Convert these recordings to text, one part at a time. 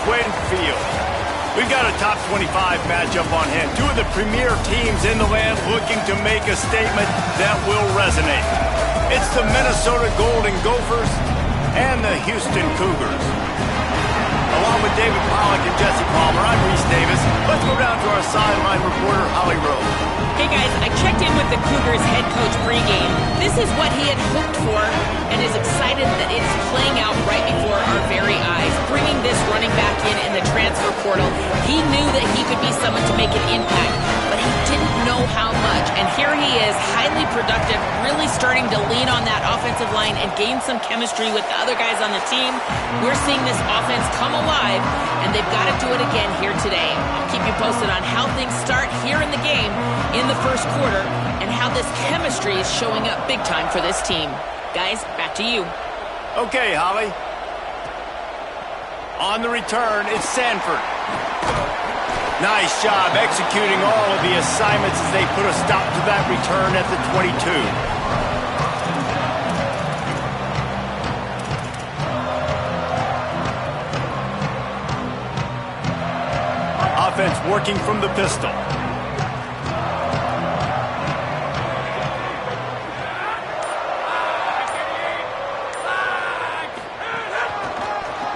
Quinn Field. We've got a top 25 matchup on hand. Two of the premier teams in the land looking to make a statement that will resonate. It's the Minnesota Golden Gophers and the Houston Cougars. Along with David Pollack and Jesse Palmer, I'm Reese Davis. Let's go down to our sideline reporter, Holly Rowe. Hey guys, I checked in with the Cougars head coach pregame. This is what he had hoped for and is excited that it's playing out right before our very eyes. Bringing this running back in the transfer portal, he knew that he could be someone to make an impact, but he didn't know how much. And here he is, highly productive, really starting to lean on that offensive line and gain some chemistry with the other guys on the team. We're seeing this offense come alive, and they've got to do it again here today. I'll keep you posted on how things start here in the game in the first quarter and how this chemistry is showing up big time for this team. Guys, back to you. Okay, Holly. On the return, it's Sanford. Nice job executing all of the assignments as they put a stop to that return at the 22. Offense working from the pistol.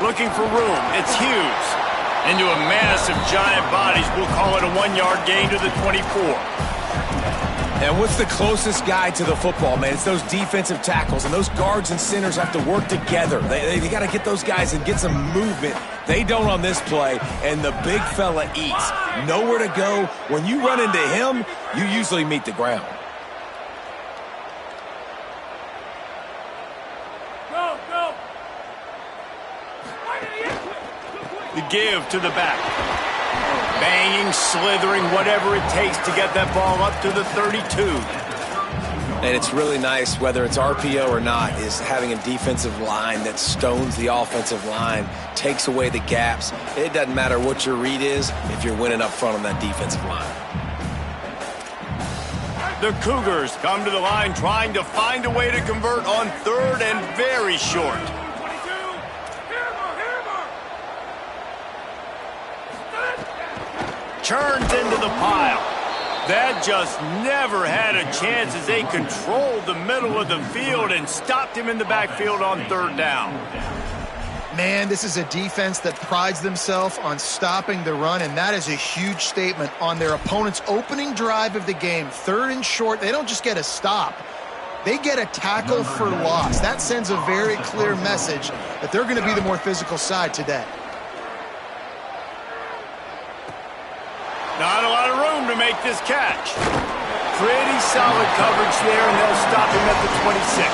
Looking for room. It's Hughes. Into a massive giant bodies. We'll call it a 1-yard gain to the 24. And what's the closest guy to the football, man? It's those defensive tackles, and those guards and centers have to work together. They got to get those guys and get some movement. They don't on this play, and the big fella eats. Nowhere to go. When you run into him, you usually meet the ground. The give to the back. Banging, slithering, whatever it takes to get that ball up to the 32. And it's really nice, whether it's RPO or not, is having a defensive line that stones the offensive line, takes away the gaps. It doesn't matter what your read is if you're winning up front on that defensive line. The Cougars come to the line trying to find a way to convert on third and very short. Turns into the pile. That just never had a chance as they controlled the middle of the field and stopped him in the backfield on third down. Man, this is a defense that prides themselves on stopping the run, and that is a huge statement on their opponent's opening drive of the game. Third and short, they don't just get a stop. They get a tackle for loss. That sends a very clear message that they're going to be the more physical side today. Not a lot of room to make this catch. Pretty solid coverage there, and they'll stop him at the 26.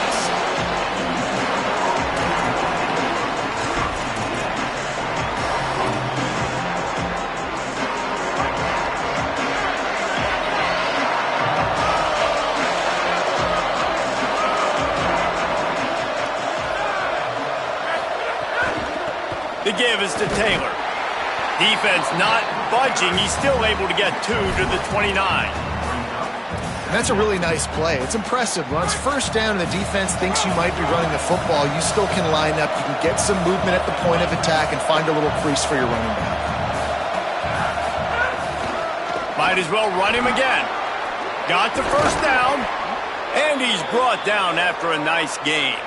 The give is to Taylor. Defense not budging. He's still able to get 2 to the 29. And that's a really nice play. It's impressive. When it's first down and the defense thinks you might be running the football, you still can line up. You can get some movement at the point of attack and find a little crease for your running back. Might as well run him again. Got the first down, and he's brought down after a nice gain.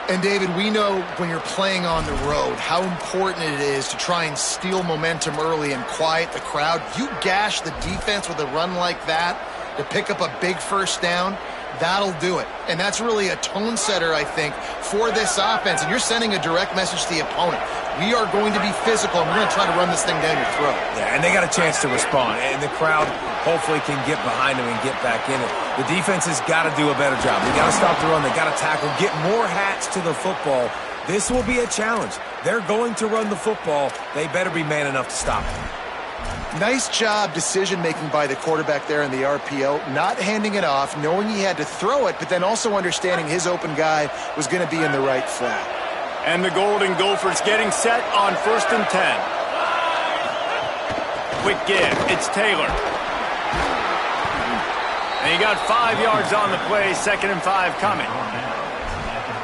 And, David, we know when you're playing on the road how important it is to try and steal momentum early and quiet the crowd. You gash the defense with a run like that to pick up a big first down, that'll do it. And that's really a tone setter, I think, for this offense. And you're sending a direct message to the opponent. We are going to be physical, and we're going to try to run this thing down your throat. Yeah, and they got a chance to respond. And the crowd hopefully can get behind them and get back in it. The defense has got to do a better job. They got to stop the run. They got to tackle, get more hats to the football. This will be a challenge. They're going to run the football. They better be man enough to stop it. Nice job decision-making by the quarterback there in the RPO, not handing it off, knowing he had to throw it, but then also understanding his open guy was going to be in the right flat. And the Golden Gophers getting set on 1st and 10. Quick give. It's Taylor. And he got 5 yards on the play. 2nd and 5 coming.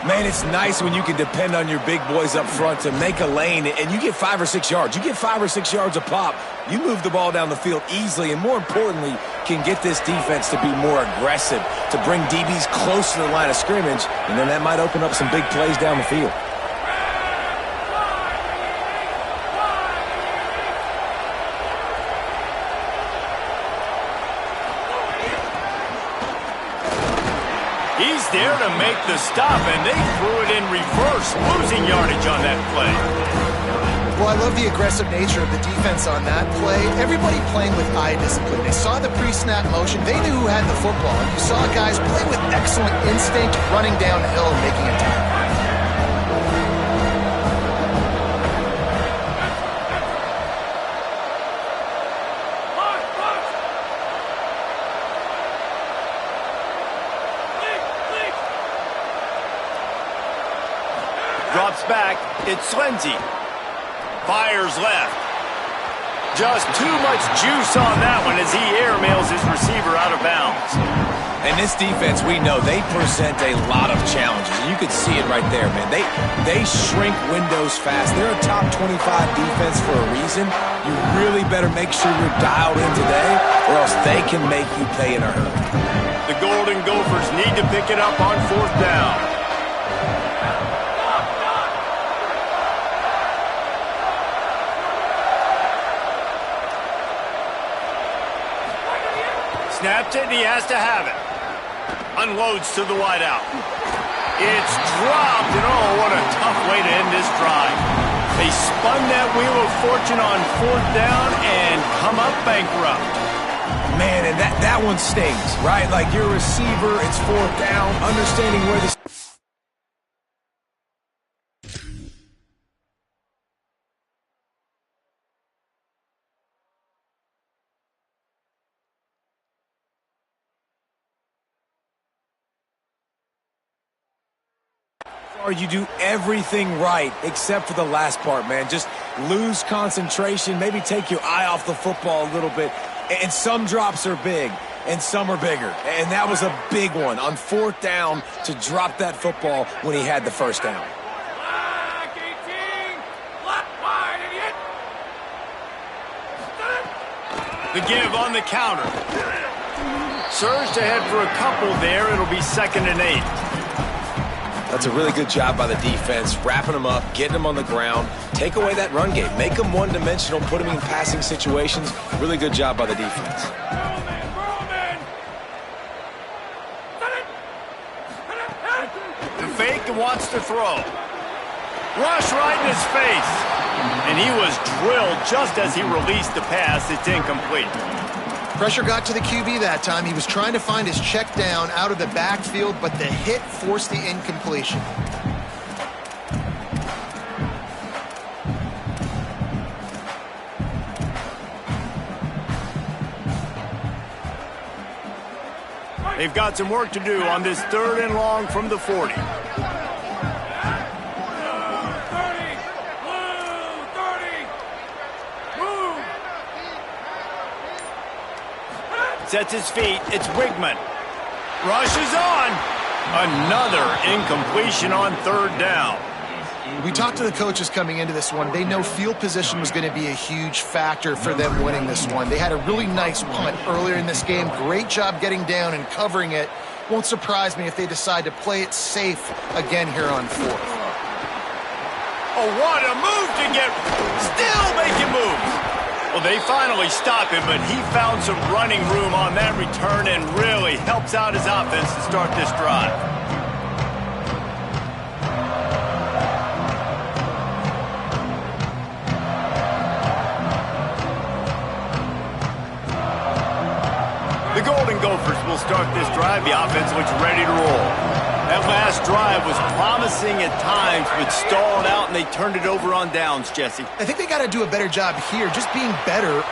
Man, it's nice when you can depend on your big boys up front to make a lane, and you get 5 or 6 yards. You get 5 or 6 yards a pop. You move the ball down the field easily, and more importantly, can get this defense to be more aggressive, to bring DBs close to the line of scrimmage, and then that might open up some big plays down the field. He's there to make the stop, and they threw it in reverse, losing yardage on that play. Well, I love the aggressive nature of the defense on that play. Everybody playing with eye discipline. They saw the pre-snap motion. They knew who had the football. You saw guys play with excellent instinct, running downhill and making a tackle. Drops back, it's Lindsey. Fires left. Just too much juice on that one as he airmails his receiver out of bounds. And this defense, we know, they present a lot of challenges. And you can see it right there, man. They shrink windows fast. They're a top 25 defense for a reason. You really better make sure you're dialed in today, or else they can make you pay in a hurry. The Golden Gophers need to pick it up on 4th down. Snapped it, and he has to have it. Unloads to the wideout. It's dropped, and oh, what a tough way to end this drive. They spun that wheel of fortune on 4th down and come up bankrupt. Man, and that one stings, right? Like your receiver, it's 4th down, understanding where the... You do everything right except for the last part, man. Just lose concentration, maybe take your eye off the football a little bit. And some drops are big, and some are bigger. And that was a big one on 4th down to drop that football when he had the 1st down. The give on the counter. Surged ahead for a couple there. It'll be 2nd and 8. That's a really good job by the defense, wrapping them up, getting them on the ground, take away that run game, make them one-dimensional, put them in passing situations. Really good job by the defense. The fake wants to throw. Rush right in his face. And he was drilled just as he released the pass. It's incomplete. Pressure got to the QB that time. He was trying to find his check down out of the backfield, but the hit forced the incompletion. They've got some work to do on this 3rd and long from the 40. Sets his feet. It's Wigman. Rushes on. Another incompletion on 3rd down. We talked to the coaches coming into this one. They know field position was going to be a huge factor for them winning this one. They had a really nice punt earlier in this game. Great job getting down and covering it. Won't surprise me if they decide to play it safe again here on 4th. Oh, what a move to get. Still making moves. Well, they finally stop him, but he found some running room on that return and really helps out his offense to start this drive. The Golden Gophers will start this drive. The offense looks ready to roll. That last drive was promising at times, but stalled out, and they turned it over on downs, Jesse. I think they got to do a better job here, just being better.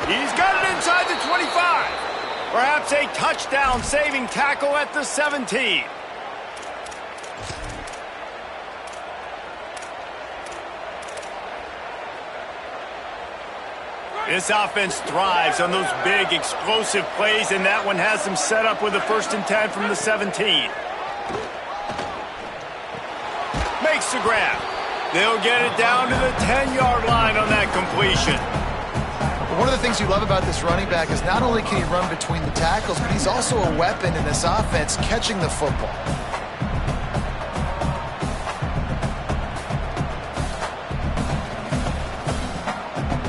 He's got it inside the 25. Perhaps a touchdown-saving tackle at the 17. This offense thrives on those big, explosive plays, and that one has them set up with a 1st and 10 from the 17. makes the grab. They'll get it down to the 10-yard line on that completion. One of the things you love about this running back is not only can he run between the tackles, but he's also a weapon in this offense catching the football.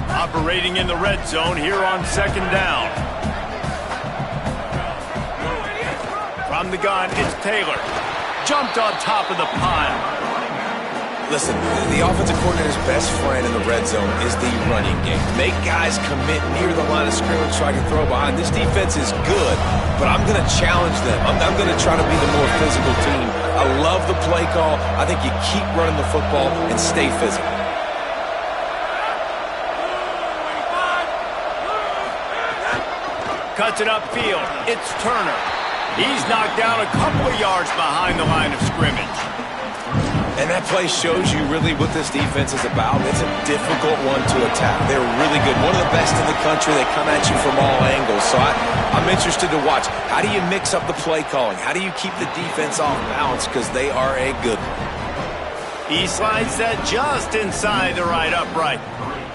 Operating in the red zone here on second down. From the gun, it's Taylor. Jumped on top of the pile. Listen, the offensive coordinator's best friend in the red zone is the running game. Make guys commit near the line of scrimmage so I can throw behind. This defense is good, but I'm going to challenge them. I'm going to try to be the more physical team. I love the play call. I think you keep running the football and stay physical. Cuts it upfield. It's Turner. He's knocked down a couple of yards behind the line of scrimmage. And that play shows you really what this defense is about. It's a difficult one to attack. They're really good. One of the best in the country. They come at you from all angles. So I'm interested to watch. How do you mix up the play calling? How do you keep the defense off balance? Because they are a good one. He slides that just inside the right upright.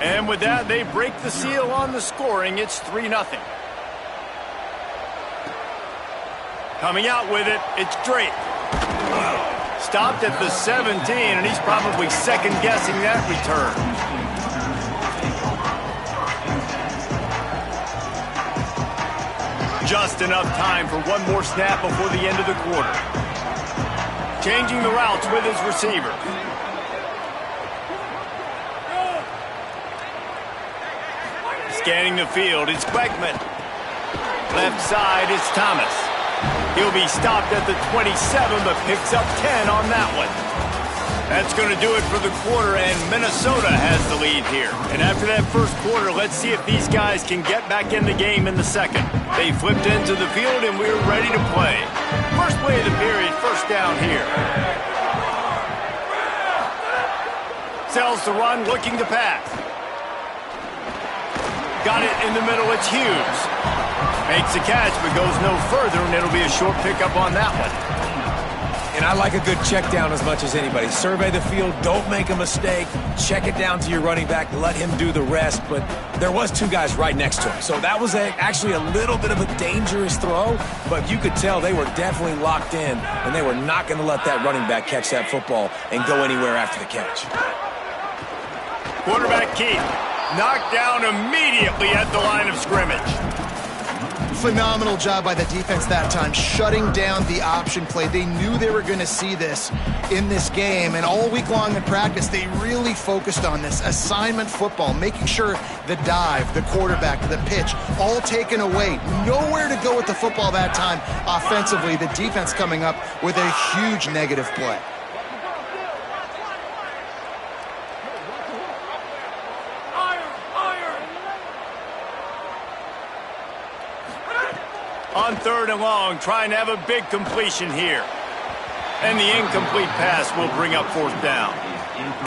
And with that, they break the seal on the scoring. It's 3-0. Coming out with it, it's Drake. Stopped at the 17, and he's probably second-guessing that return. Just enough time for one more snap before the end of the quarter. Changing the routes with his receiver. Scanning the field, it's Beckman. Left side, it's Thomas. He'll be stopped at the 27, but picks up 10 on that one. That's going to do it for the quarter, and Minnesota has the lead here. And after that first quarter, let's see if these guys can get back in the game in the second. They flipped into the field, and we're ready to play. First play of the period, first down here. Sells the run, looking to pass. Got it in the middle, it's Hughes. Makes the catch, but goes no further, and it'll be a short pickup on that one. And I like a good check down as much as anybody. Survey the field, don't make a mistake, check it down to your running back, let him do the rest. But there was two guys right next to him. So that was actually a little bit of a dangerous throw, but you could tell they were definitely locked in, and they were not going to let that running back catch that football and go anywhere after the catch. Quarterback Keith knocked down immediately at the line of scrimmage. Phenomenal job by the defense that time, shutting down the option play. They knew they were going to see this in this game, and all week long in practice, they really focused on this assignment football, making sure the dive, the quarterback, the pitch, all taken away. Nowhere to go with the football that time offensively. The defense coming up with a huge negative play. On third and long, trying to have a big completion here. And the incomplete pass will bring up fourth down.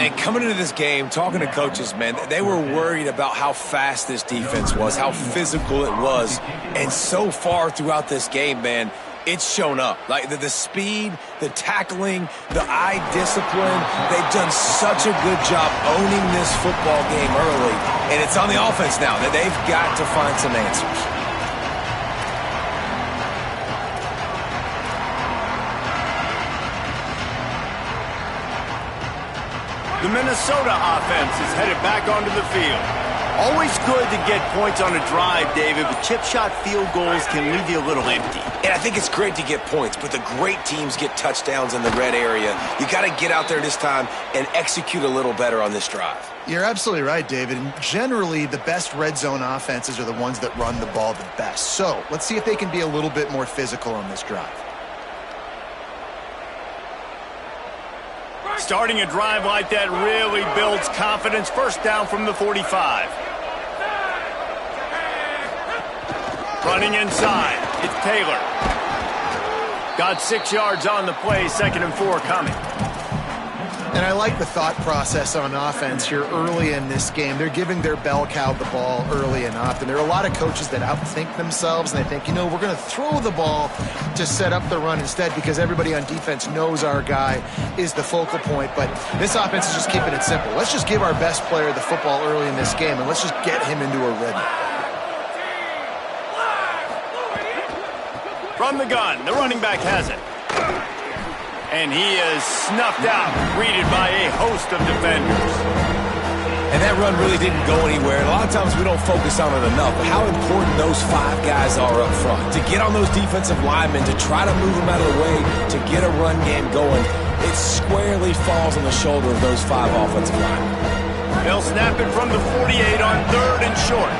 And coming into this game, talking to coaches, man, they were worried about how fast this defense was, how physical it was. And so far throughout this game, man, it's shown up. Like the speed, the tackling, the eye discipline, they've done such a good job owning this football game early. And it's on the offense now that they've got to find some answers. The Minnesota offense is headed back onto the field. Always good to get points on a drive, David, but chip shot field goals can leave you a little empty. And I think it's great to get points, but the great teams get touchdowns in the red area. You got to get out there this time and execute a little better on this drive. You're absolutely right, David. And generally, the best red zone offenses are the ones that run the ball the best. So let's see if they can be a little bit more physical on this drive. Starting a drive like that really builds confidence. First down from the 45. Running inside, it's Taylor. Got 6 yards on the play, 2nd and 4 coming. And I like the thought process on offense here early in this game. They're giving their bell cow the ball early and often. There are a lot of coaches that outthink themselves, and they think, we're going to throw the ball to set up the run instead because everybody on defense knows our guy is the focal point. But this offense is just keeping it simple. Let's just give our best player the football early in this game, and let's just get him into a rhythm. From the gun, the running back has it. And he is snuffed out, greeted by a host of defenders. And that run really didn't go anywhere. A lot of times we don't focus on it enough, but how important those 5 guys are up front. To get on those defensive linemen, to try to move them out of the way, to get a run game going, it squarely falls on the shoulder of those 5 offensive linemen. They'll snap it from the 48 on 3rd and short.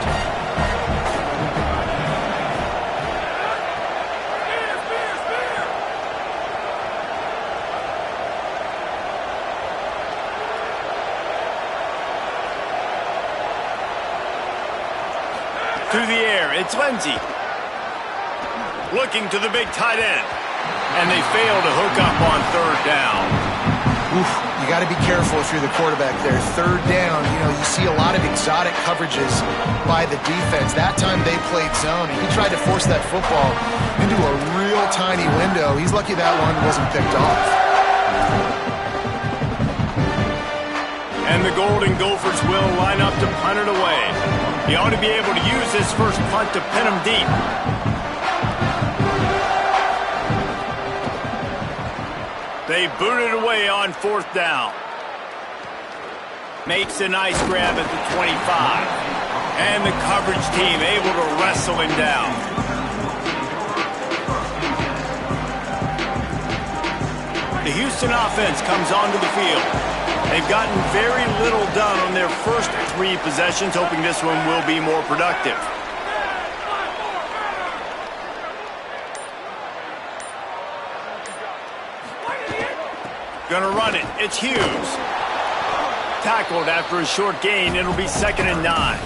To the air, it's Lindsey. Looking to the big tight end. And they fail to hook up on 3rd down. Oof, you got to be careful if you're the quarterback there. 3rd down, you see a lot of exotic coverages by the defense. That time they played zone, and he tried to force that football into a real tiny window. He's lucky that one wasn't picked off. And the Golden Gophers will line up to punt it away. He ought to be able to use this first punt to pin him deep. They boot it away on 4th down. Makes a nice grab at the 25. And the coverage team able to wrestle him down. The Houston offense comes onto the field. They've gotten very little done on their first 3 possessions, hoping this one will be more productive. Gonna run it. It's Hughes. Tackled after a short gain. It'll be 2nd and 9.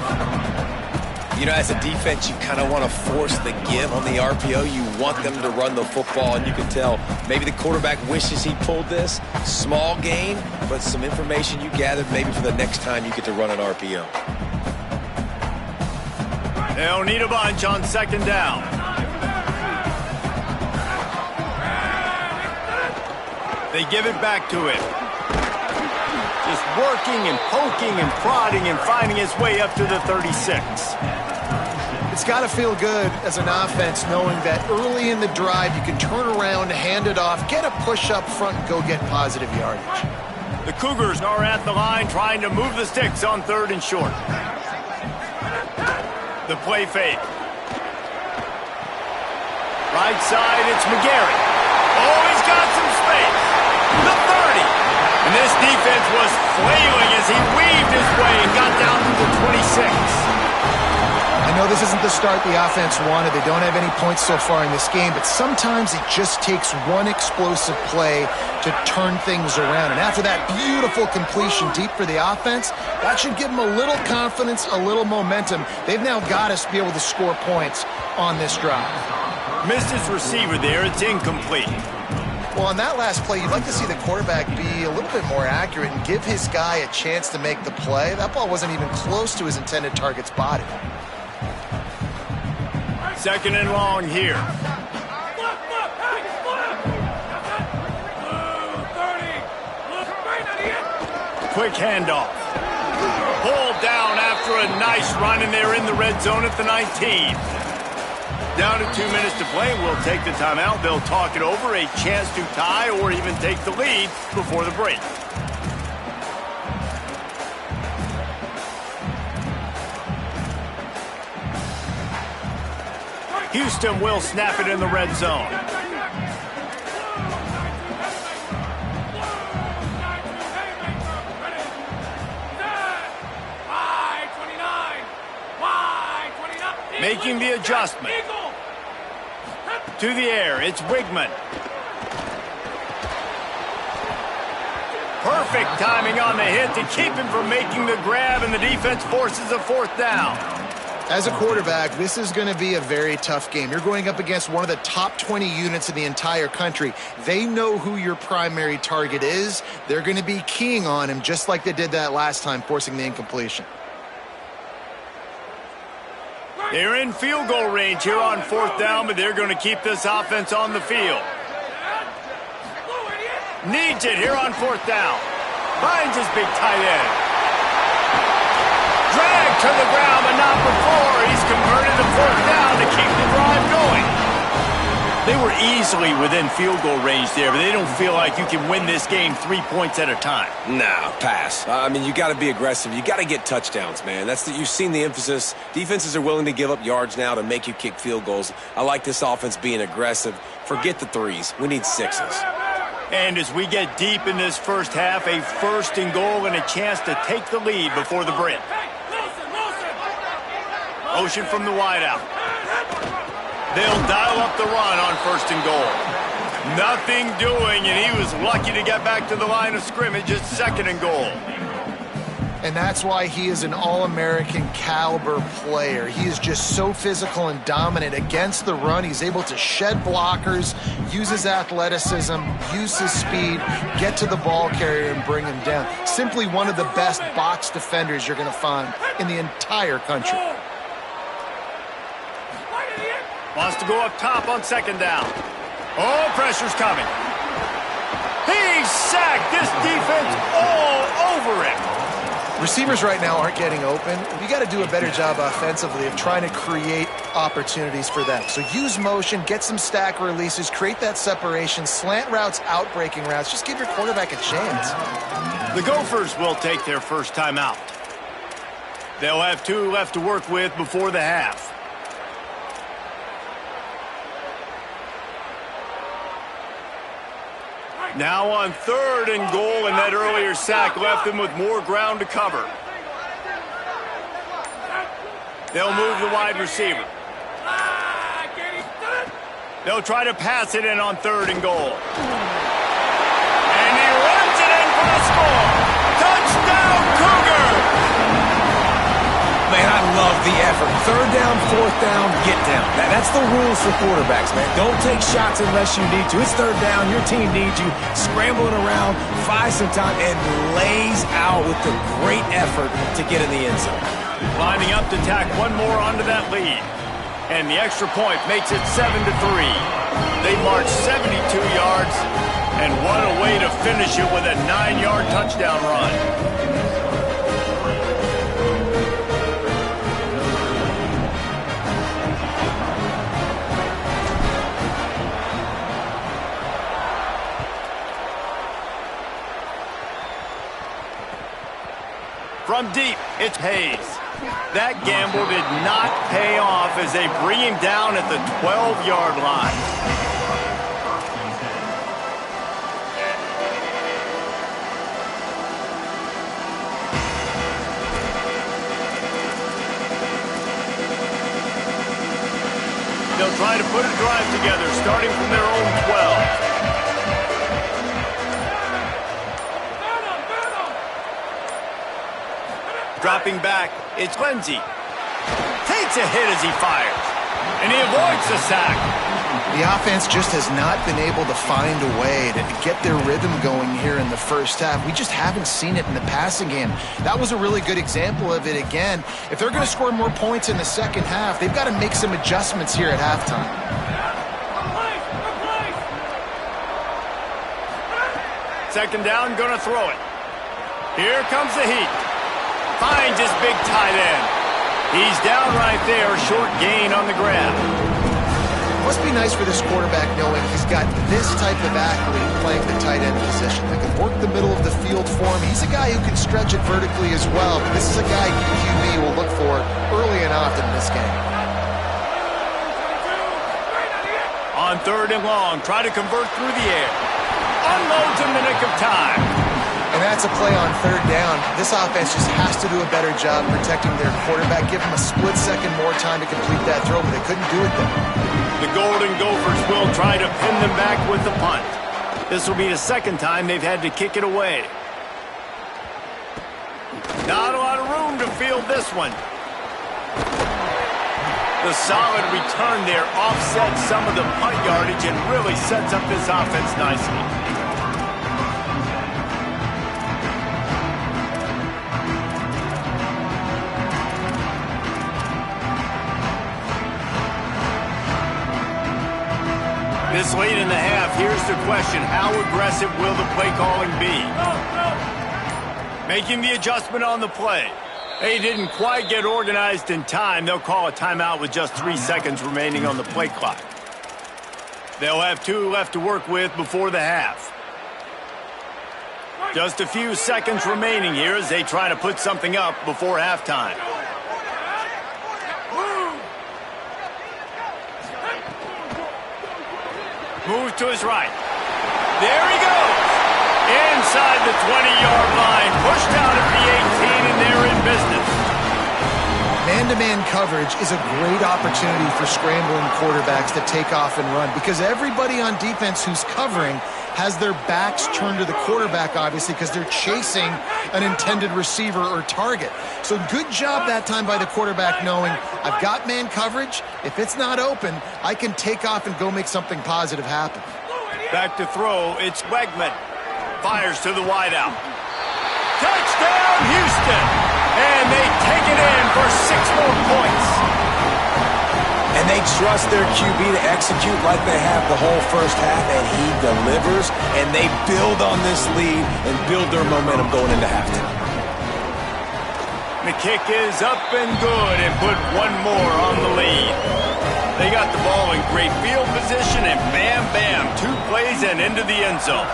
As a defense, you kind of want to force the give on the RPO. You want them to run the football, and you can tell maybe the quarterback wishes he pulled this. Small gain, but some information you gathered maybe for the next time you get to run an RPO. They'll need a bunch on 2nd down. They give it back to him. Just working and poking and prodding and finding his way up to the 36. It's got to feel good as an offense knowing that early in the drive you can turn around, hand it off, get a push up front, and go get positive yardage. The Cougars are at the line trying to move the sticks on 3rd and short. The play fake. Right side, it's McGarry. Oh, he's got some space. The 30. And this defense was flailing as he weaved his way and got down to the 26. I know this isn't the start the offense wanted. They don't have any points so far in this game, but sometimes it just takes one explosive play to turn things around. And after that beautiful completion deep for the offense, that should give them a little confidence, a little momentum. They've now got us to be able to score points on this drive. Missed his receiver there. It's incomplete. Well, on that last play, you'd like to see the quarterback be a little bit more accurate and give his guy a chance to make the play. That ball wasn't even close to his intended target's body. 2nd and long here. Quick handoff. Pulled down after a nice run, and they're in the red zone at the 19. Down to 2 minutes to play. We'll take the timeout. They'll talk it over. A chance to tie or even take the lead before the break. Houston will snap it in the red zone. Making the adjustment. To the air, it's Wigman. Perfect timing on the hit to keep him from making the grab, and the defense forces a 4th down. As a quarterback, this is going to be a very tough game. You're going up against one of the top 20 units in the entire country. They know who your primary target is. They're going to be keying on him just like they did that last time, forcing the incompletion. They're in field goal range here on 4th down, but they're going to keep this offense on the field. Needs it here on 4th down. Finds his big tight end. Dragged to the ground, but not before. He's converted the 4th down to keep the drive going. They were easily within field goal range there, but they don't feel like you can win this game 3 points at a time. Nah, pass. I mean, you got to be aggressive. You got to get touchdowns, man. You've seen the emphasis. Defenses are willing to give up yards now to make you kick field goals. I like this offense being aggressive. Forget the threes. We need sixes. And as we get deep in this first half, a 1st and goal and a chance to take the lead before the break. Motion from the wideout. They'll dial up the run on 1st and goal. Nothing doing, and he was lucky to get back to the line of scrimmage at 2nd and goal. And that's why he is an All-American caliber player. He is just so physical and dominant against the run. He's able to shed blockers, use his athleticism, use his speed, get to the ball carrier and bring him down. Simply one of the best box defenders you're going to find in the entire country. Wants to go up top on 2nd down. Oh, pressure's coming. He's sacked. This defense all over him. Receivers right now aren't getting open. You got to do a better job offensively of trying to create opportunities for them. So use motion, get some stack releases, create that separation, slant routes, out-breaking routes. Just give your quarterback a chance. The Gophers will take their first time out. They'll have 2 left to work with before the half. Now on 3rd and goal, and that earlier sack left them with more ground to cover. They'll move the wide receiver. They'll try to pass it in on 3rd and goal. And he runs it in for the score. Touchdown, Cougar! Man, I love the effort. 3rd down, 4th down, get down. That's the rules for quarterbacks, man. Don't take shots unless you need to. It's 3rd down. Your team needs you. Scrambling around, buy some time, and lays out with the great effort to get in the end zone. Lining up to tack one more onto that lead. And the extra point makes it 7-3. They march 72 yards, and what a way to finish it with a 9-yard touchdown run. From deep, it's Hayes. That gamble did not pay off as they bring him down at the 12-yard line. They'll try to put a drive together, starting from their own 12. Dropping back, it's Lindsey. Takes a hit as he fires, and he avoids the sack. The offense just has not been able to find a way to get their rhythm going here in the first half. We just haven't seen it in the passing game. That was a really good example of it again. If they're going to score more points in the second half, they've got to make some adjustments here at halftime. Second down, gonna throw it. Here comes the heat. Finds his big tight end. He's down right there, short gain on the grab. Must be nice for this quarterback knowing he's got this type of athlete playing the tight end position that can work the middle of the field for him. He's a guy who can stretch it vertically as well, but this is a guy QB will look for early and often in this game. On 3rd and long, try to convert through the air. Unloads in the nick of time. And that's a play on 3rd down. This offense just has to do a better job protecting their quarterback. Give him a split second more time to complete that throw, but they couldn't do it there. The Golden Gophers will try to pin them back with the punt. This will be the second time they've had to kick it away. Not a lot of room to field this one. The solid return there offsets some of the punt yardage and really sets up this offense nicely. This late in the half, here's the question. How aggressive will the play calling be? Making the adjustment on the play. They didn't quite get organized in time. They'll call a timeout with just 3 seconds remaining on the play clock. They'll have 2 left to work with before the half. Just a few seconds remaining here as they try to put something up before halftime. Move to his right. There he goes. Inside the 20-yard line. Pushed out at the 18, and they're in business. Man-to-man coverage is a great opportunity for scrambling quarterbacks to take off and run because everybody on defense who's covering has their backs turned to the quarterback, obviously, because they're chasing an intended receiver or target. So good job that time by the quarterback knowing I've got man coverage. If it's not open, I can take off and go make something positive happen. Back to throw, it's Wegman. Fires to the wideout. Touchdown, Houston! And they take it in for 6 more points. And they trust their QB to execute like they have the whole first half, and he delivers, and they build on this lead and build their momentum going into halftime. The kick is up and good and put 1 more on the lead. They got the ball in great field position, and bam, bam, 2 plays and into the end zone.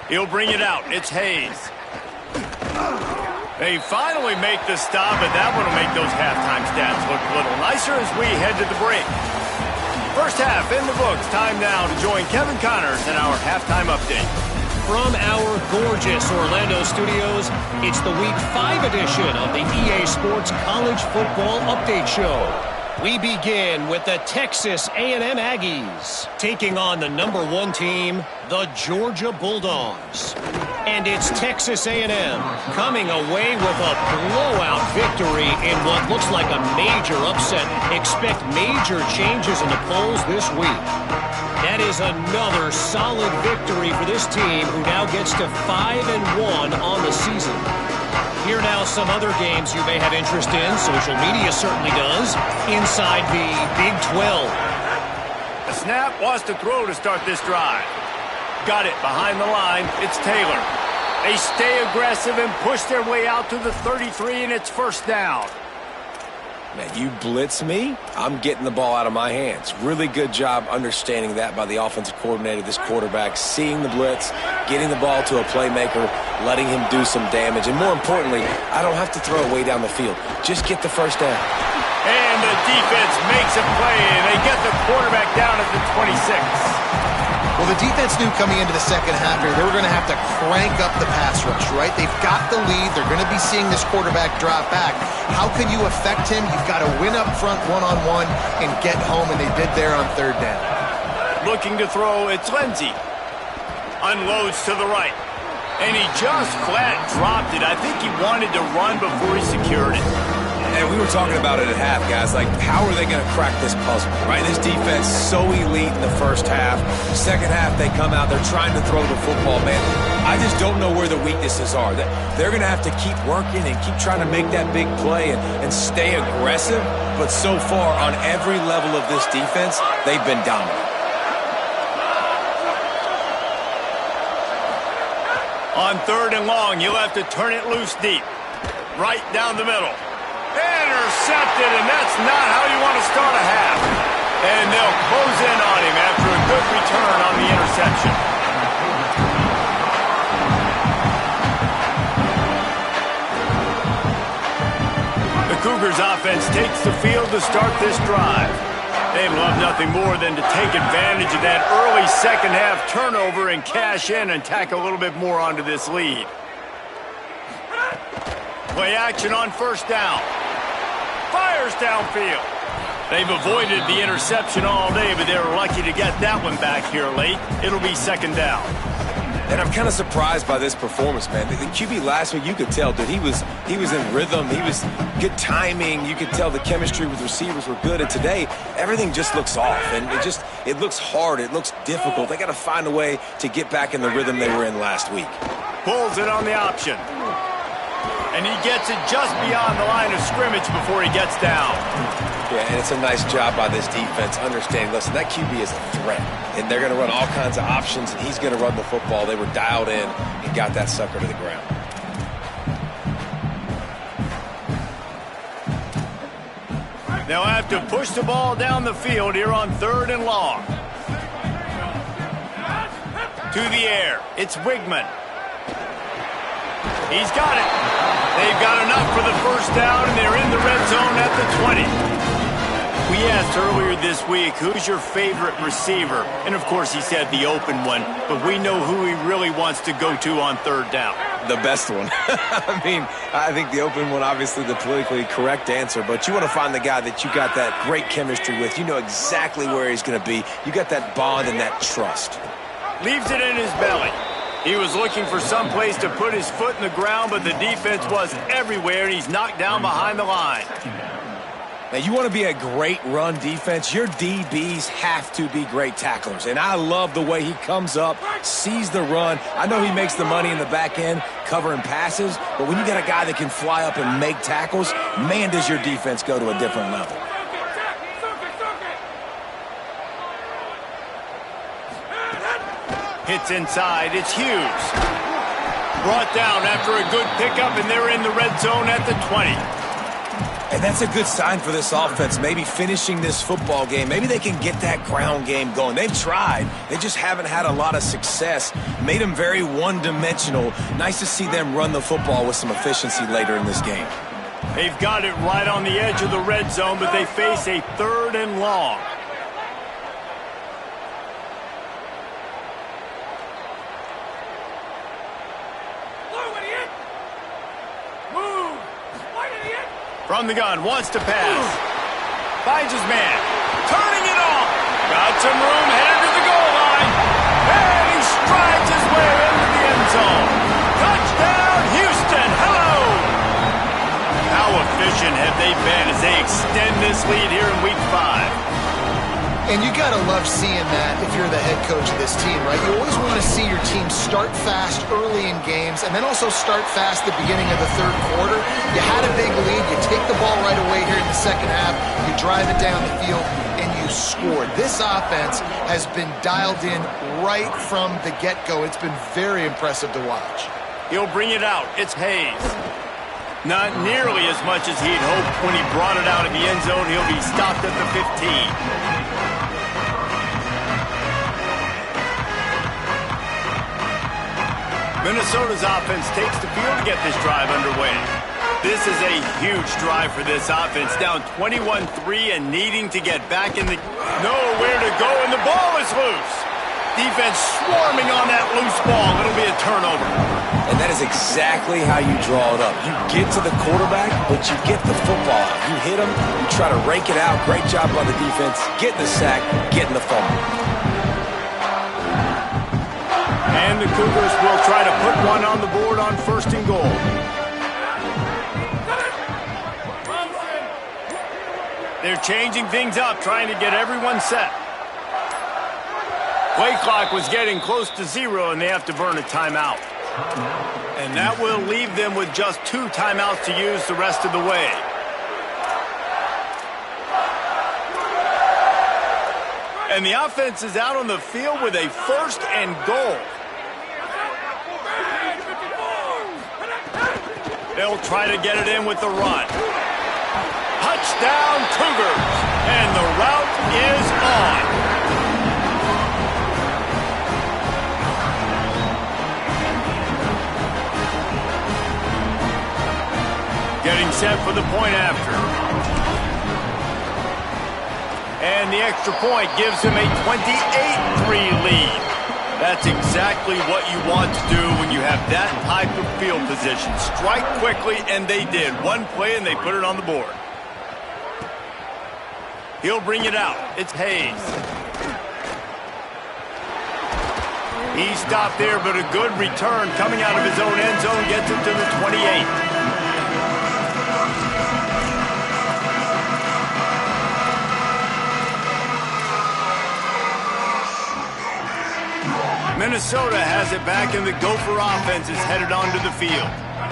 He'll bring it out. It's Hayes. They finally make the stop, and that one will make those halftime stats look a little nicer as we head to the break. First half in the books. Time now to join Kevin Connors in our halftime update. From our gorgeous Orlando studios, it's the Week 5 edition of the EA Sports College Football Update Show. We begin with the Texas A&M Aggies taking on the #1 team, the Georgia Bulldogs. And it's Texas A&M coming away with a blowout victory in what looks like a major upset. Expect major changes in the polls this week. That is another solid victory for this team, who now gets to 5-1 on the season. Here now some other games you may have interest in. Social media certainly does. Inside the Big 12. A snap, wants to throw to start this drive. Got it behind the line. It's Taylor. They stay aggressive and push their way out to the 33, and it's first down. Man, you blitz me, I'm getting the ball out of my hands. Really good job understanding that by the offensive coordinator, this quarterback, seeing the blitz, getting the ball to a playmaker, letting him do some damage. And more importantly, I don't have to throw it way down the field. Just get the first down. And the defense makes a play, and they get the quarterback down at the 26. Well, the defense knew coming into the second half here they were going to have to crank up the pass rush, right? They've got the lead. They're going to be seeing this quarterback drop back. How can you affect him? You've got to win up front one-on-one and get home, and they did there on 3rd down. Looking to throw, it's Lindsey. Unloads to the right. And he just flat dropped it. I think he wanted to run before he secured it. And we were talking about it at half, guys. Like, how are they going to crack this puzzle, right? This defense so elite in the first half. Second half, they come out. They're trying to throw the football, man. I just don't know where the weaknesses are. They're going to have to keep working and keep trying to make that big play and stay aggressive. But so far, on every level of this defense, they've been dominant. On 3rd and long, you'll have to turn it loose deep. Right down the middle. Intercepted, and that's not how you want to start a half. And they'll close in on him after a good return on the interception. The Cougars offense takes the field to start this drive. They'd love nothing more than to take advantage of that early second half turnover and cash in and tack a little bit more onto this lead. Play action on 1st down. Fires downfield. They've avoided the interception all day, but they were lucky to get that one back here late. It'll be 2nd down. And I'm kind of surprised by this performance, man. The QB last week, you could tell, dude, he was in rhythm. He was good timing. You could tell the chemistry with receivers were good. And today, everything just looks off. And it looks hard. It looks difficult. They got to find a way to get back in the rhythm they were in last week. Pulls it on the option. And he gets it just beyond the line of scrimmage before he gets down. Yeah, and it's a nice job by this defense understanding, listen, that QB is a threat. And they're going to run all kinds of options, and he's going to run the football. They were dialed in and got that sucker to the ground. They'll have to push the ball down the field here on 3rd and long. To the air. It's Wigman. He's got it. They've got enough for the first down, and they're in the red zone at the 20. We asked earlier this week, who's your favorite receiver? And, of course, he said the open one, but we know who he really wants to go to on 3rd down. The best one. I mean, I think the open one, obviously the politically correct answer, but you want to find the guy that you got that great chemistry with. You know exactly where he's going to be. You got that bond and that trust. Leaves it in his belly. He was looking for some place to put his foot in the ground, but the defense was everywhere, and he's knocked down behind the line. Now, you want to be a great run defense, your DBs have to be great tacklers. And I love the way he comes up, sees the run. I know he makes the money in the back end covering passes, but when you got a guy that can fly up and make tackles, man, does your defense go to a different level. Hits inside, it's Hughes. Brought down after a good pickup, and they're in the red zone at the 20. And that's a good sign for this offense, maybe finishing this football game. Maybe they can get that ground game going. They've tried. They just haven't had a lot of success. Made them very one-dimensional. Nice to see them run the football with some efficiency later in this game. They've got it right on the edge of the red zone, but they face a 3rd and long. From the gun, wants to pass. Finds his man. Turning it on. Got some room, headed to the goal line. And he strides his way into the end zone. Touchdown, Houston. Hello. How efficient have they been as they extend this lead here in Week 5? And you got to love seeing that if you're the head coach of this team, right? You always want to see your team start fast early in games and then also start fast at the beginning of the 3rd quarter. You had a big lead. You take the ball right away here in the 2nd half. You drive it down the field, and you scored. This offense has been dialed in right from the get-go. It's been very impressive to watch. He'll bring it out. It's Hayes. Not nearly as much as he'd hoped when he brought it out of the end zone. He'll be stopped at the 15. Minnesota's offense takes the field to get this drive underway. This is a huge drive for this offense, down 21-3 and needing to get back in the... Nowhere to go, and the ball is loose. Defense swarming on that loose ball. It'll be a turnover. And that is exactly how you draw it up. You get to the quarterback, but you get the football out. You hit him, you try to rake it out. Great job by the defense. Getting the sack, getting the fumble. And the Cougars will try to put one on the board on 1st and goal. They're changing things up, trying to get everyone set. Play clock was getting close to 0, and they have to burn a timeout. And that will leave them with just 2 timeouts to use the rest of the way. And the offense is out on the field with a 1st and goal. They'll try to get it in with the run. Touchdown, Cougars. And the route is on. Getting set for the point after. And the extra point gives him a 28-3 lead. That's exactly what you want to do when you have that type of field position. Strike quickly, and they did. One play, and they put it on the board. He'll bring it out. It's Hayes. He stopped there, but a good return coming out of his own end zone gets him to the 28. Minnesota has it back, and the Gopher offense is headed onto the field.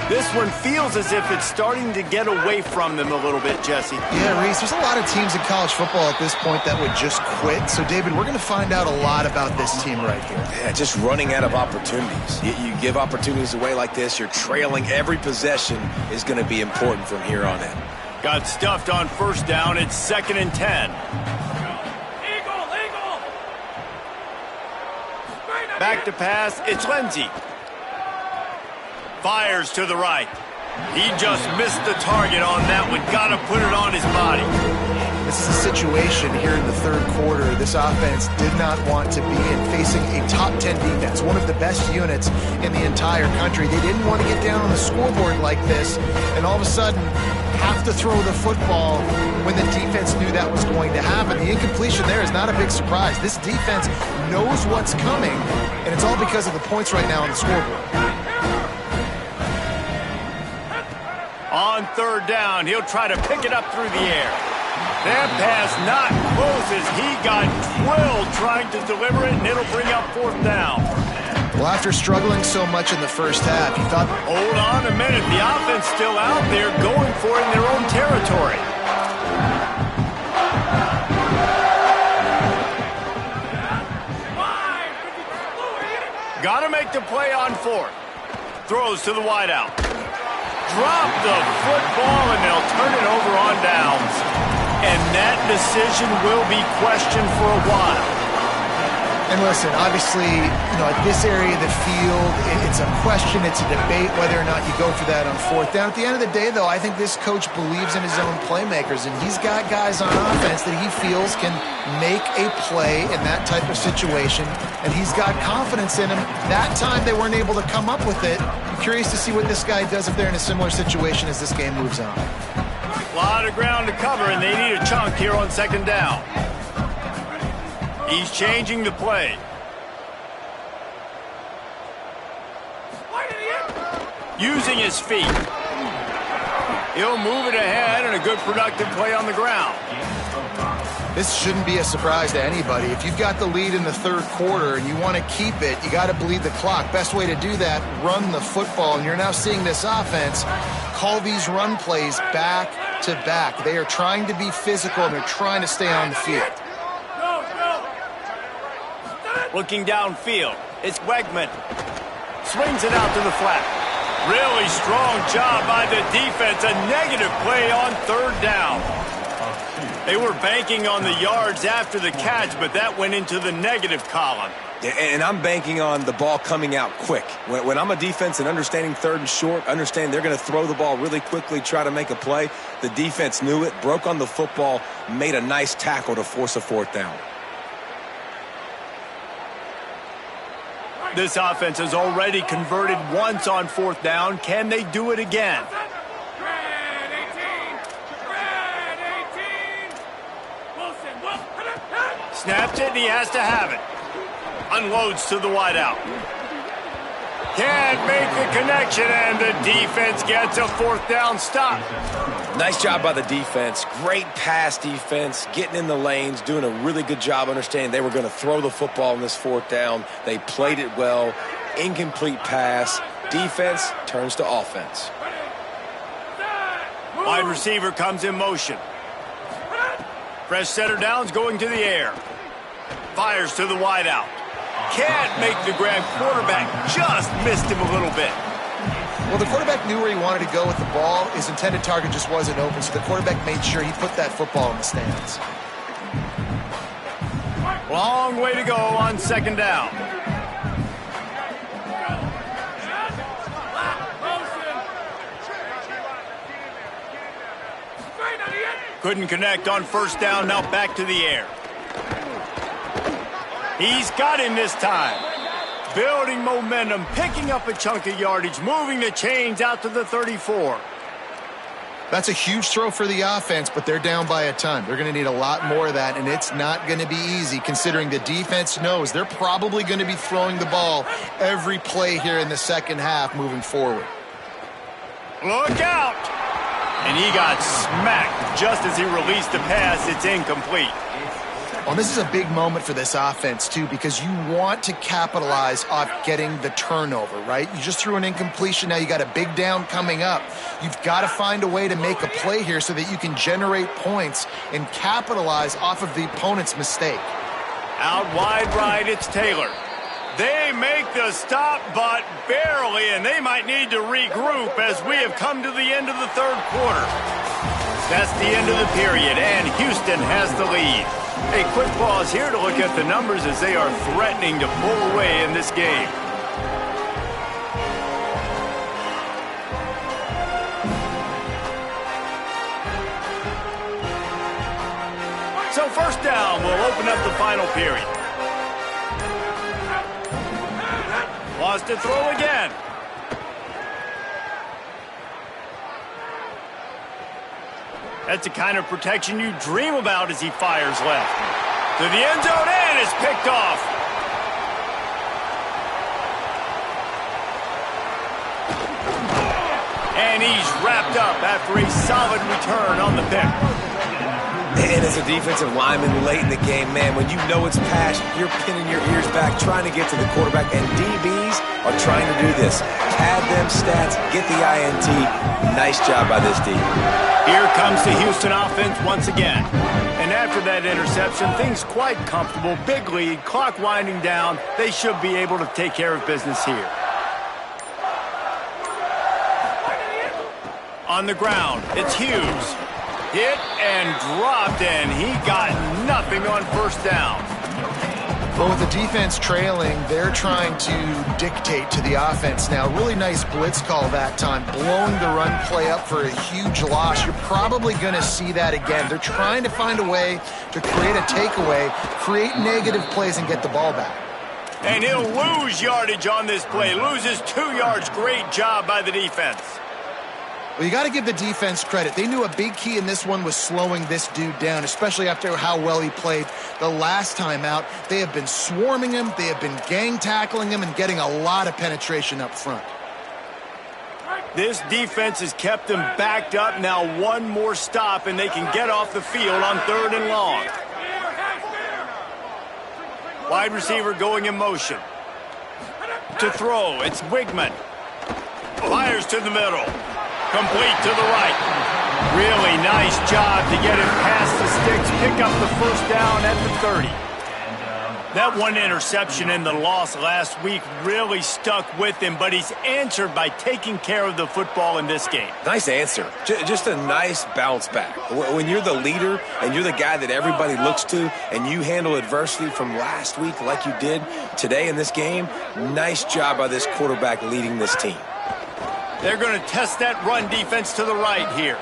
This one feels as if it's starting to get away from them a little bit, Jesse. Yeah, Reese, there's a lot of teams in college football at this point that would just quit. So, David, we're going to find out a lot about this team right here. Yeah, just running out of opportunities. You give opportunities away like this, you're trailing. Every possession is going to be important from here on in. Got stuffed on first down. It's 2nd and 10. Back to pass. It's Lindsey. Fires to the right. He just missed the target on that one. Got to put it on his body. This is a situation here in the third quarter this offense did not want to be in, facing a top 10 defense, one of the best units in the entire country. They didn't want to get down on the scoreboard like this, and all of a sudden have to throw the football when the defense knew that was going to happen. The incompletion there is not a big surprise. This defense knows what's coming, and it's all because of the points right now on the scoreboard. On third down, he'll try to pick it up through the air. That pass not close as he got drilled trying to deliver it, and it'll bring up 4th down. Well, after struggling so much in the first half, you thought... Hold on a minute. The offense still out there going for it in their own territory. Got to make the play on 4th. Throws to the wideout. Drop the football, and they'll turn it over on downs. And that decision will be questioned for a while. And listen, obviously, at this area of the field, it's a question, it's a debate whether or not you go for that on 4th down. At the end of the day, though, I think this coach believes in his own playmakers, and he's got guys on offense that he feels can make a play in that type of situation, and he's got confidence in him. That time they weren't able to come up with it. I'm curious to see what this guy does if they're in a similar situation as this game moves on. A lot of ground to cover, and they need a chunk here on 2nd down. He's changing the play. Using his feet. He'll move it ahead, and a good productive play on the ground. This shouldn't be a surprise to anybody. If you've got the lead in the third quarter and you want to keep it, you got to bleed the clock. Best way to do that, run the football. And you're now seeing this offense call these run plays back to back. They are trying to be physical, and they're trying to stay on the field. Looking downfield, it's Wegman. Swings it out to the flat. Really strong job by the defense. A negative play on 3rd down. They were banking on the yards after the catch, but that went into the negative column. Yeah, and I'm banking on the ball coming out quick. When I'm a defense and understanding 3rd and short, understand they're going to throw the ball really quickly, try to make a play. The defense knew it, broke on the football, made a nice tackle to force a 4th down. This offense has already converted once on 4th down. Can they do it again? Snaps it, and he has to have it. Unloads to the wideout. Can't make the connection, and the defense gets a 4th down stop. Nice job by the defense. Great pass defense, getting in the lanes, doing a really good job understanding they were going to throw the football in this 4th down. They played it well. Incomplete pass. Defense turns to offense. Wide receiver comes in motion. Fresh setter downs going to the air. Fires to the wideout. Can't make the grab. Quarterback just missed him a little bit. Well, the quarterback knew where he wanted to go with the ball. His intended target just wasn't open, so the quarterback made sure he put that football in the stands. Long way to go on 2nd down. Couldn't connect on 1st down. Now back to the air. He's got him this time. Building momentum, picking up a chunk of yardage, moving the chains out to the 34. That's a huge throw for the offense, but they're down by a ton. They're going to need a lot more of that, and it's not going to be easy considering the defense knows they're probably going to be throwing the ball every play here in the second half moving forward. Look out! And he got smacked just as he released the pass. It's incomplete. Well, this is a big moment for this offense, too, because you want to capitalize off getting the turnover, right? You just threw an incompletion. Now you got a big down coming up. You've got to find a way to make a play here so that you can generate points and capitalize off of the opponent's mistake. Out wide right, it's Taylor. They make the stop, but barely, and they might need to regroup as we have come to the end of the third quarter. That's the end of the period, and Houston has the lead. A quick pause here to look at the numbers as they are threatening to pull away in this game. So first down, we'll open up the final period. Lost to throw again. That's the kind of protection you dream about as he fires left. To the end zone and is picked off. And he's wrapped up after a solid return on the pick. And as a defensive lineman late in the game, man, when you know it's pass, you're pinning your ears back, trying to get to the quarterback, and DBs are trying to do this. Pad them stats, get the INT. Nice job by this D. Here comes the Houston offense once again. And after that interception, things quite comfortable. Big lead, clock winding down. They should be able to take care of business here. On the ground, it's Hughes. Hit and dropped, and he got nothing on first down. But with the defense trailing, they're trying to dictate to the offense now. Really nice blitz call that time, blowing the run play up for a huge loss. You're probably going to see that again. They're trying to find a way to create a takeaway, create negative plays, and get the ball back. And he'll lose yardage on this play. Loses 2 yards. Great job by the defense. Well, you got to give the defense credit. They knew a big key in this one was slowing this dude down, especially after how well he played the last time out. They have been swarming him. They have been gang tackling him and getting a lot of penetration up front. This defense has them backed up. Now one more stop, and they can get off the field on 3rd and long. Wide receiver going in motion. To throw, it's Wigman. Fires to the middle. Complete to the right. Really nice job to get him past the sticks, pick up the first down at the 30. That one interception in the loss last week really stuck with him, but he's answered by taking care of the football in this game. Nice answer. Just a nice bounce back. When you're the leader and you're the guy that everybody looks to and you handle adversity from last week like you did today in this game, nice job by this quarterback leading this team. They're going to test that run defense to the right here.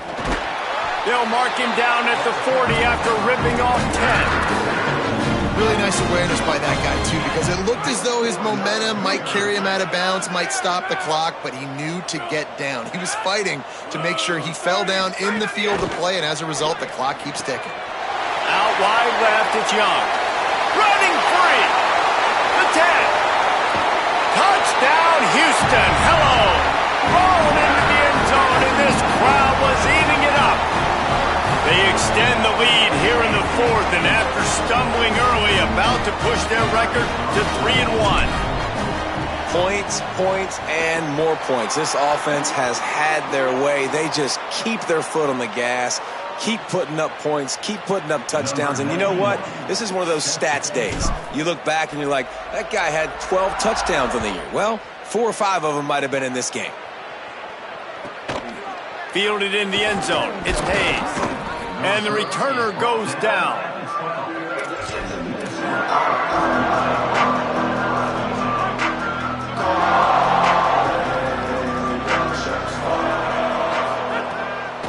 They'll mark him down at the 40 after ripping off 10. Really nice awareness by that guy, too, because it looked as though his momentum might carry him out of bounds, might stop the clock, but he knew to get down. He was fighting to make sure he fell down in the field of play, and as a result, the clock keeps ticking. Out wide left, it's Young. Running free. The 10. Touchdown, Houston. Hello. Rolling into the end zone, and this crowd was eating it up. They extend the lead here in the 4th, and after stumbling early, about to push their record to 3-1. Points, points, and more points. This offense has had their way. They just keep their foot on the gas, keep putting up points, keep putting up touchdowns. And you know what? This is one of those stats days. You look back and you're like, that guy had 12 touchdowns on the year. Well, 4 or 5 of them might have been in this game. Fielded in the end zone. It's Hayes. And the returner goes down.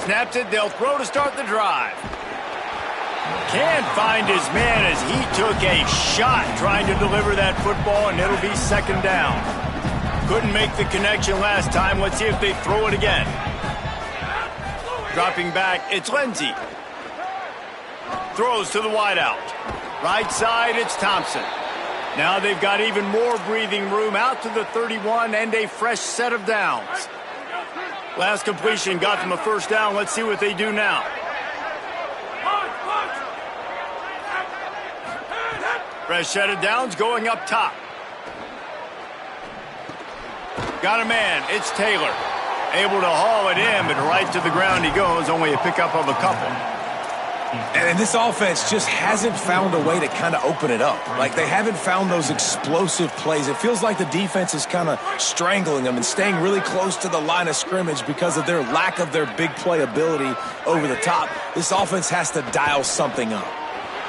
Snaps it. They'll throw to start the drive. Can't find his man as he took a shot trying to deliver that football, and it'll be 2nd down. Couldn't make the connection last time. Let's see if they throw it again. Dropping back, it's Lindsey. Throws to the wideout. Right side, it's Thompson. Now they've got even more breathing room out to the 31 and a fresh set of downs. Last completion got them a first down. Let's see what they do now. Fresh set of downs going up top. Got a man. It's Taylor. Able to haul it in, but right to the ground he goes. Only a pickup of a couple. And this offense just hasn't found a way to kind of open it up. Like, they haven't found those explosive plays. It feels like the defense is kind of strangling them and staying really close to the line of scrimmage because of their lack of their big play ability over the top. This offense has to dial something up.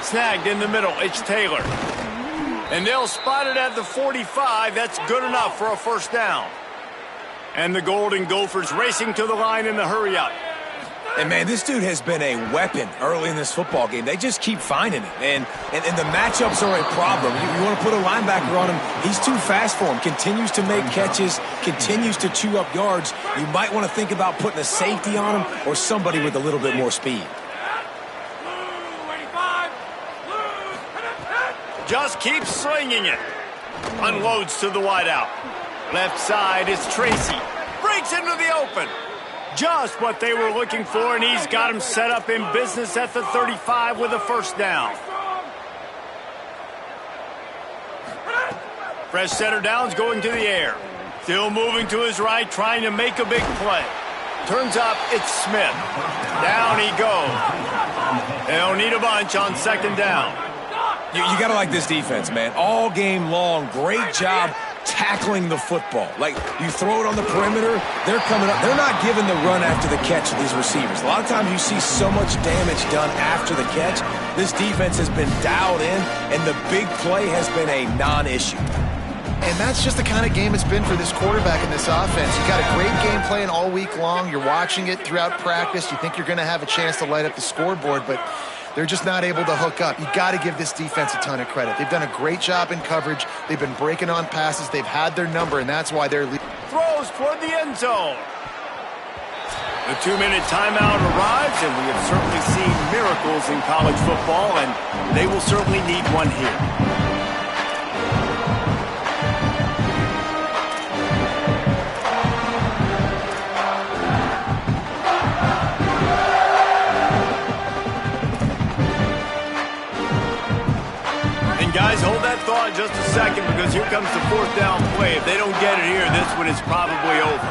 Snagged in the middle. It's Taylor. And they'll spot it at the 45. That's good enough for a first down. And the Golden Gophers racing to the line in the hurry-up. And, man, this dude has been a weapon early in this football game. They just keep finding it. And the matchups are a problem. You want to put a linebacker on him, he's too fast for him. Continues to make catches, continues to chew up yards. You might want to think about putting a safety on him or somebody with a little bit more speed. Just keeps slinging it. Unloads to the wideout. Left side is Tracy. Breaks into the open. Just what they were looking for, and he's got him set up in business at the 35 with a first down. Fresh set of downs going to the air. Still moving to his right, trying to make a big play. Turns up, it's Smith. Down he goes. They'll need a bunch on second down. You got to like this defense, man. All game long, great job tackling the football. Like, you throw it on the perimeter, they're coming up. They're not giving the run after the catch to these receivers. A lot of times you see so much damage done after the catch. This defense has been dialed in, and the big play has been a non-issue. And that's just the kind of game it's been for this quarterback in this offense. You got a great game plan all week long. You're watching it throughout practice. You think you're going to have a chance to light up the scoreboard, but they're just not able to hook up. You got to give this defense a ton of credit. They've done a great job in coverage. They've been breaking on passes. They've had their number, and that's why they're leading. Throws toward the end zone. The 2-minute timeout arrives, and we have certainly seen miracles in college football, and they will certainly need one here. Guys, hold that thought just a second, because here comes the fourth down play. If they don't get it here, this one is probably over.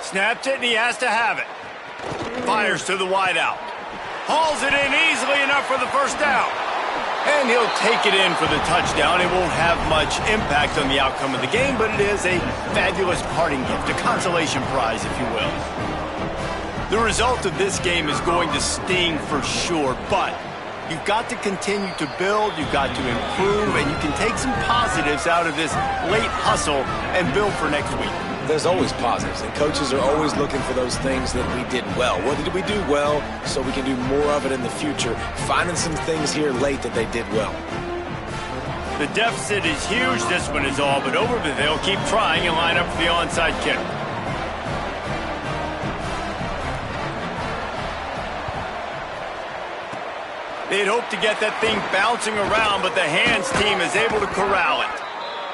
Snapped it, and he has to have it. Fires to the wideout. Hauls it in easily enough for the first down. And he'll take it in for the touchdown. It won't have much impact on the outcome of the game, but it is a fabulous parting gift, a consolation prize, if you will. The result of this game is going to sting for sure, but you've got to continue to build, you've got to improve, and you can take some positives out of this late hustle and build for next week. There's always positives, and coaches are always looking for those things that we did well. What did we do well so we can do more of it in the future? Finding some things here late that they did well. The deficit is huge. This one is all but over, but they'll keep trying and line up for the onside kick. They'd hope to get that thing bouncing around, but the hands team is able to corral it.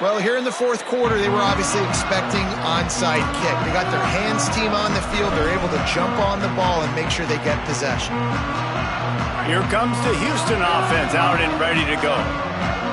Well, here in the fourth quarter, they were obviously expecting onside kick. They got their hands team on the field. They're able to jump on the ball and make sure they get possession. Here comes the Houston offense out and ready to go.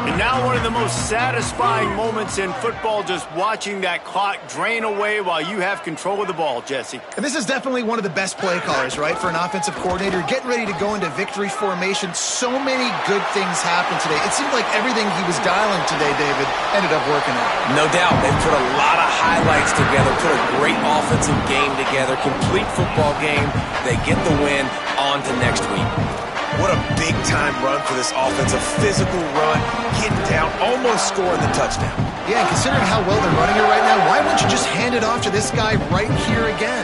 And now one of the most satisfying moments in football, just watching that clock drain away while you have control of the ball, Jesse. And this is definitely one of the best play callers, right, for an offensive coordinator. Getting ready to go into victory formation. So many good things happened today. It seemed like everything he was dialing today, David, ended up working out. No doubt. They've put a lot of highlights together, put a great offensive game together, complete football game. They get the win. On to next week. What a big-time run for this offense. A physical run, getting down, almost scoring the touchdown. Yeah, and considering how well they're running it right now, why wouldn't you just hand it off to this guy right here again?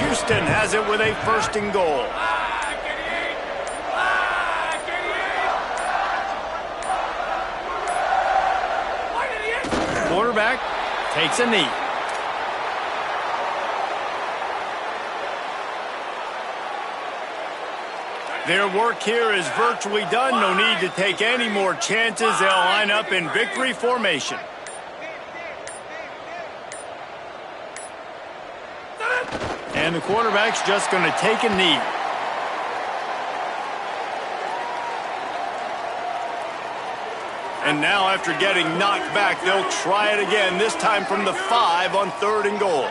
Houston has it with a first and goal. Quarterback takes a knee. Their work here is virtually done. No need to take any more chances. They'll line up in victory formation. And the quarterback's just going to take a knee. And now after getting knocked back, they'll try it again, this time from the 5 on 3rd and goal.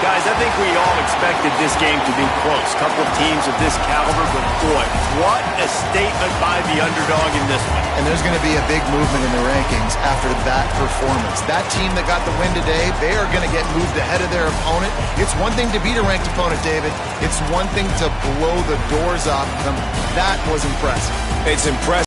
Guys, I think we all expected this game to be close. Couple of teams of this caliber, but boy, what a statement by the underdog in this one. And there's going to be a big movement in the rankings after that performance. That team that got the win today, they are going to get moved ahead of their opponent. It's one thing to beat a ranked opponent, David. It's one thing to blow the doors off them. That was impressive. It's impressive.